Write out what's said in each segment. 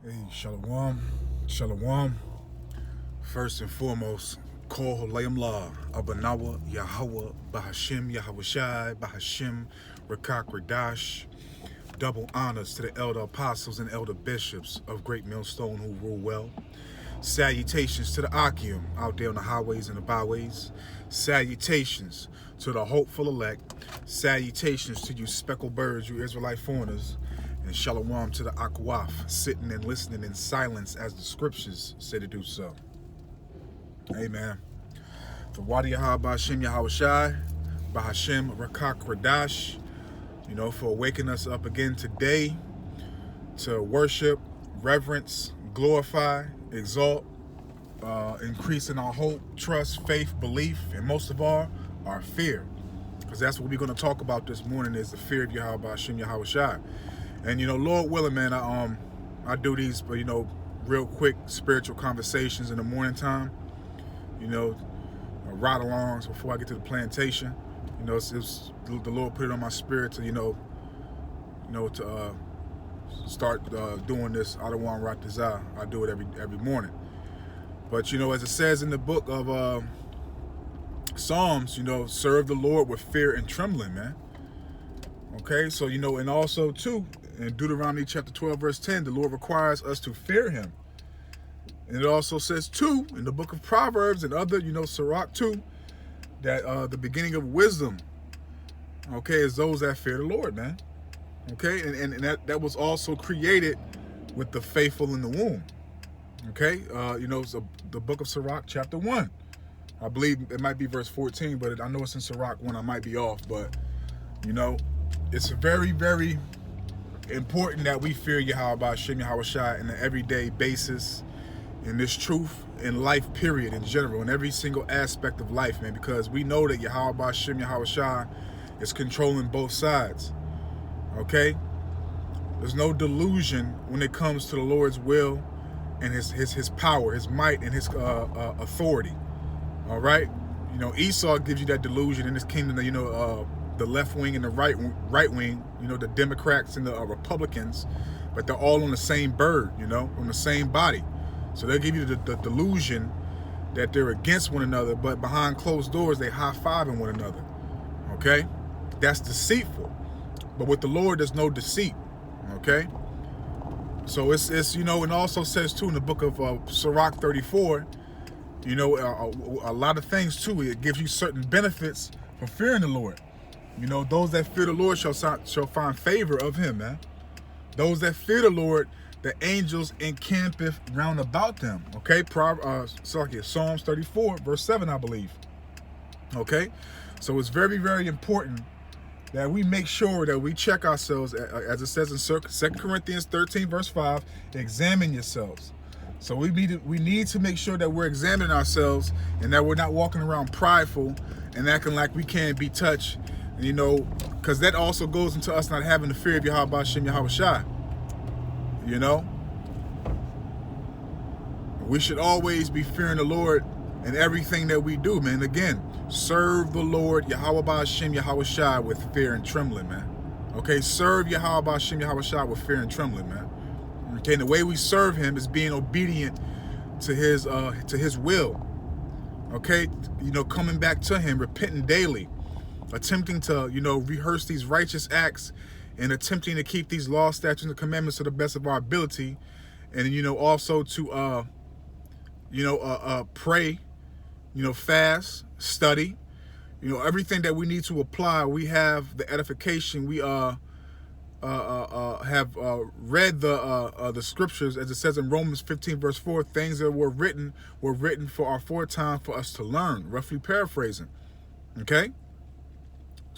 Hey, Shalom, Shalom. First and foremost, Kol Holayim La, Abanawa, Yahweh, Bahashim, Yahweh Bahashim, Rakak Radash. Double honors to the elder apostles and elder bishops of Great Millstone who rule well. Salutations to the Akim out there on the highways and the byways. Salutations to the hopeful elect. Salutations to you speckled birds, you Israelite foreigners. And shalom to the Akwaf, sitting and listening in silence as the scriptures say to do so. Amen. For Wadi Yahweh Bahashim Yahweh Shai, Bahashim Rakak Radash, for waking us up again today to worship, reverence, glorify, exalt, increase in our hope, trust, faith, belief, and most of all, our fear. Because that's what we're going to talk about this morning is the fear of Yahweh Bahashim Yahweh Shai. And, Lord willing, man, I do these, real quick spiritual conversations in the morning time, ride-alongs before I get to the plantation. It's the Lord put it on my spirit to, start doing this. I don't want to rock desire. I do it every morning. But, as it says in the book of Psalms, serve the Lord with fear and trembling, man. Okay, so, and also, too, in Deuteronomy chapter 12, verse 10, the Lord requires us to fear him. And it also says, too, in the book of Proverbs and other, Sirach, too, that the beginning of wisdom, okay, is those that fear the Lord, man. Okay, and that was also created with the faithful in the womb. Okay, it's the book of Sirach, chapter 1. I believe it might be verse 14, but I know it's in Sirach 1. I might be off, but, it's very, very important that we fear Yahweh Bahashim Yahweh Shai on an everyday basis in this truth in life, period, in general, in every single aspect of life, man, because we know that Yahweh Bahashim Yahweh Shai is controlling both sides. Okay? There's no delusion when it comes to the Lord's will and his power, his might, and his authority. All right? Esau gives you that delusion in his kingdom that, the left wing and the right wing, the Democrats and the Republicans, but they're all on the same bird, on the same body. So they give you the delusion that they're against one another, but behind closed doors, they high-fiving one another. Okay? That's deceitful. But with the Lord, there's no deceit. Okay? So it's and also says, too, in the book of Sirach 34, a lot of things, too. It gives you certain benefits for fearing the Lord. Those that fear the Lord shall find favor of him, man. Those that fear the Lord, the angels encampeth round about them. Okay, Psalms 34, verse 7, I believe. Okay, so it's very, very important that we make sure that we check ourselves, as it says in 2 Corinthians 13, verse 5, examine yourselves. So we need to make sure that we're examining ourselves and that we're not walking around prideful and acting like we can't be touched, because that also goes into us not having the fear of Yahweh Bahashim Yahweh Shai. We should always be fearing the Lord in everything that we do, man. Again, serve the Lord Yahweh Bahashim Yahweh Shai with fear and trembling, man. Okay, serve Yahweh Bahashim Yahweh Shai with fear and trembling, man. Okay, and the way we serve him is being obedient to his will. Okay, coming back to him, repenting daily, attempting to, rehearse these righteous acts and attempting to keep these laws, statutes, and commandments to the best of our ability. And, also to, pray, fast, study, everything that we need to apply. We have the edification. We have read the scriptures, as it says in Romans 15, verse 4, things that were written for our foretime for us to learn, roughly paraphrasing. Okay?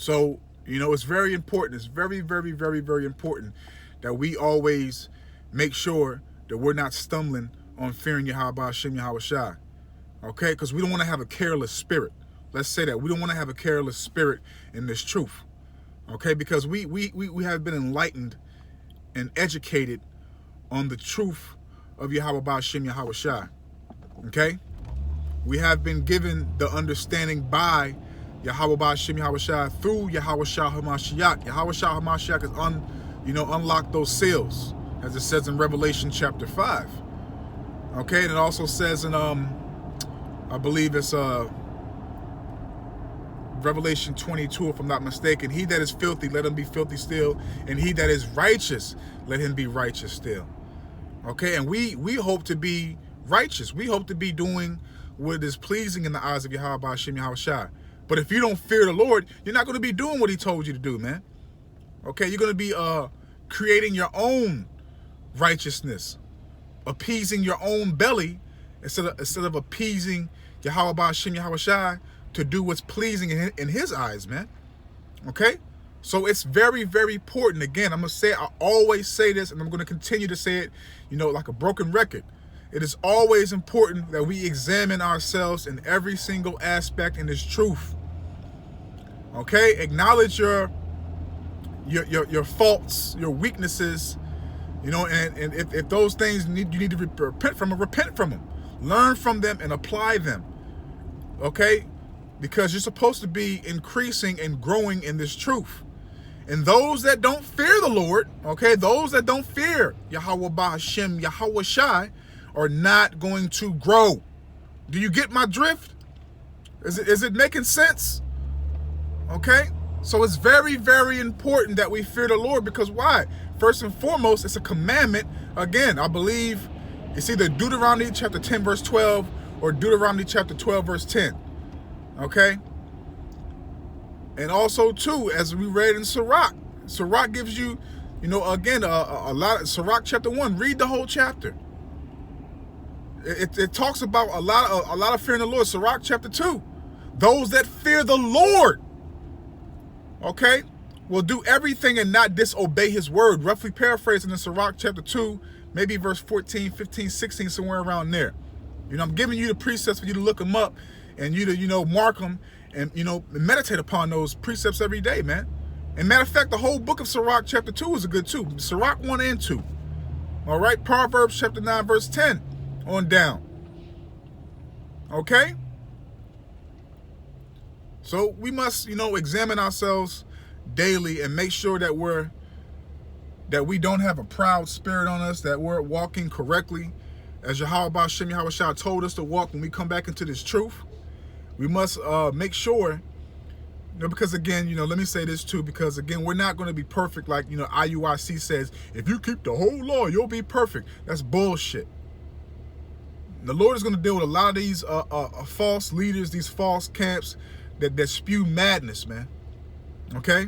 So, it's very important. It's very, very, very, very important that we always make sure that we're not stumbling on fearing Yahweh Bahashim Yahweh Shai. Okay? Because we don't want to have a careless spirit. Let's say that. We don't want to have a careless spirit in this truth. Okay? Because we have been enlightened and educated on the truth of Yahweh Bahashim Yahweh Shai. Okay? We have been given the understanding by Yahweh Bahashim Yahweh Shai through Yahweh Shah HaMashiach. Yahweh Shah HaMashiach has unlocked those seals. as it says in Revelation chapter 5. Okay, and it also says in I believe it's Revelation 22, if I'm not mistaken, he that is filthy, let him be filthy still, and he that is righteous, let him be righteous still. Okay, and we hope to be righteous. We hope to be doing what is pleasing in the eyes of Yahweh Hashem Yahweh Shai. But if you don't fear the Lord, you're not going to be doing what he told you to do, man. Okay, you're going to be creating your own righteousness, appeasing your own belly instead of appeasing Yahweh Hashem Yahweh Shai to do what's pleasing in his eyes, man. Okay? So it's very, very important. Again, I'm going to say, I always say this, and I'm going to continue to say it, like a broken record. It is always important that we examine ourselves in every single aspect in this truth. Okay? Acknowledge your faults, your weaknesses, and if those things you need to repent from them. Learn from them and apply them. Okay? Because you're supposed to be increasing and growing in this truth. And those that don't fear the Lord, okay, those that don't fear Yahweh Hashem, Yahweh Shai, are not going to grow. Do you get my drift? Is it making sense? Okay? So it's very, very important that we fear the Lord, because why? First and foremost, it's a commandment. Again, I believe it's either Deuteronomy chapter 10, verse 12, or Deuteronomy chapter 12, verse 10. Okay? And also, too, as we read in Sirach gives you, again, a lot of Sirach chapter 1. Read the whole chapter. It talks about a lot of fearing the Lord. Sirach chapter 2. Those that fear the Lord, okay, will do everything and not disobey his word. Roughly paraphrasing in Sirach chapter 2, maybe verse 14, 15, 16, somewhere around there. I'm giving you the precepts for you to look them up and you to, mark them and, meditate upon those precepts every day, man. And matter of fact, the whole book of Sirach chapter 2 is a good too. Sirach 1 and 2. All right, Proverbs chapter 9, verse 10 on down. Okay? So we must, examine ourselves daily and make sure that we don't have a proud spirit on us, that we're walking correctly as Yahweh Hashem Yahweh Shai told us to walk when we come back into this truth. We must make sure, because again, let me say this too, because again, we're not going to be perfect like, IUIC says, if you keep the whole law, you'll be perfect. That's bullshit. The Lord is going to deal with a lot of these false leaders, these false camps that spew madness, man. Okay?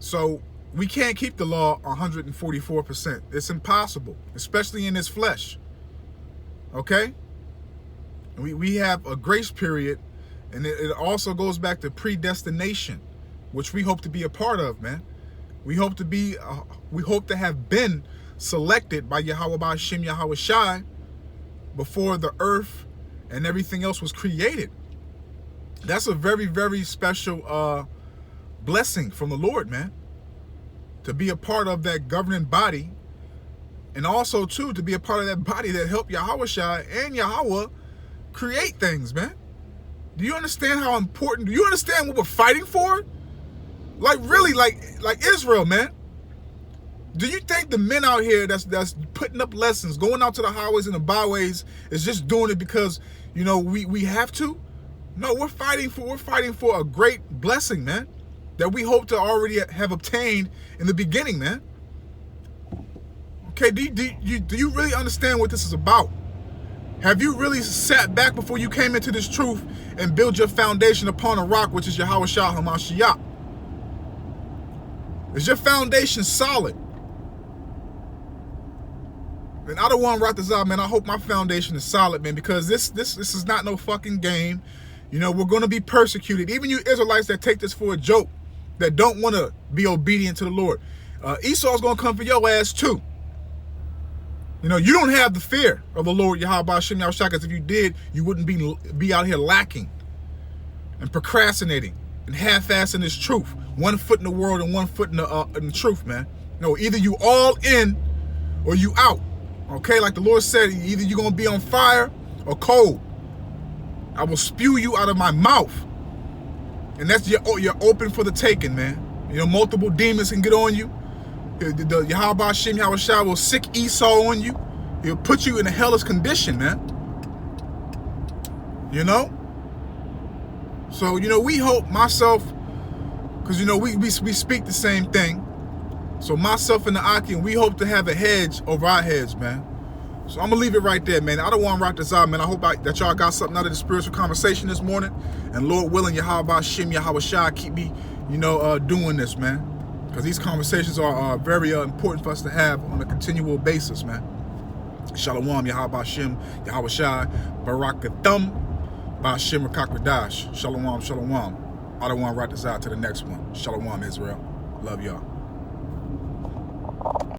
So we can't keep the law 144%. It's impossible, especially in this flesh. Okay? We have a grace period, and it also goes back to predestination, which we hope to be a part of, man. We hope to have been selected by Yahweh Hashem Yahweh Shai before the earth and everything else was created. That's a very, very special blessing from the Lord, man. To be a part of that governing body, and also too to be a part of that body that helped Yahweh Shai and Yahweh create things, man. Do you understand how important? Do you understand what we're fighting for? Like really, like Israel, man. Do you think the men out here that's putting up lessons, going out to the highways and the byways, is just doing it because we have to? No, we're fighting for a great blessing, man, that we hope to already have obtained in the beginning, man. Okay, do you really understand what this is about? Have you really sat back before you came into this truth and build your foundation upon a rock, which is Yahweh Shai HaMashiach? Is your foundation solid? And I don't want to write this out, man. I hope my foundation is solid, man, because this is not no fucking game. We're going to be persecuted. Even you Israelites that take this for a joke, that don't want to be obedient to the Lord. Esau's going to come for your ass too. You don't have the fear of the Lord Yahweh Hashem Yahweh Shai, because if you did, you wouldn't be out here lacking and procrastinating and half-assing this truth. One foot in the world and one foot in the truth, man. Either you all in or you out. Okay, like the Lord said, either you're going to be on fire or cold. I will spew you out of my mouth. And that's you're open for the taking, man. Multiple demons can get on you. The Yahweh Hashem Yahweh Shai will sick Esau on you. He'll put you in a hellish condition, man. You know? So, you know, we hope, myself, because, you know, we speak the same thing. So myself and the Akim, we hope to have a hedge over our heads, man. So I'm going to leave it right there, man. I don't want to rock this out, man. I hope that y'all got something out of the spiritual conversation this morning. And Lord willing, Yahweh Hashem Yahweh Shai keep me, you know, doing this, man. Because these conversations are very important for us to have on a continual basis, man. Shalom, Yahweh Hashem Yahweh Shai, Barakathum, Ba'ashem Rakakwadash. Shalom, shalom. I don't want to rock this out to the next one. Shalom, Israel. Love y'all.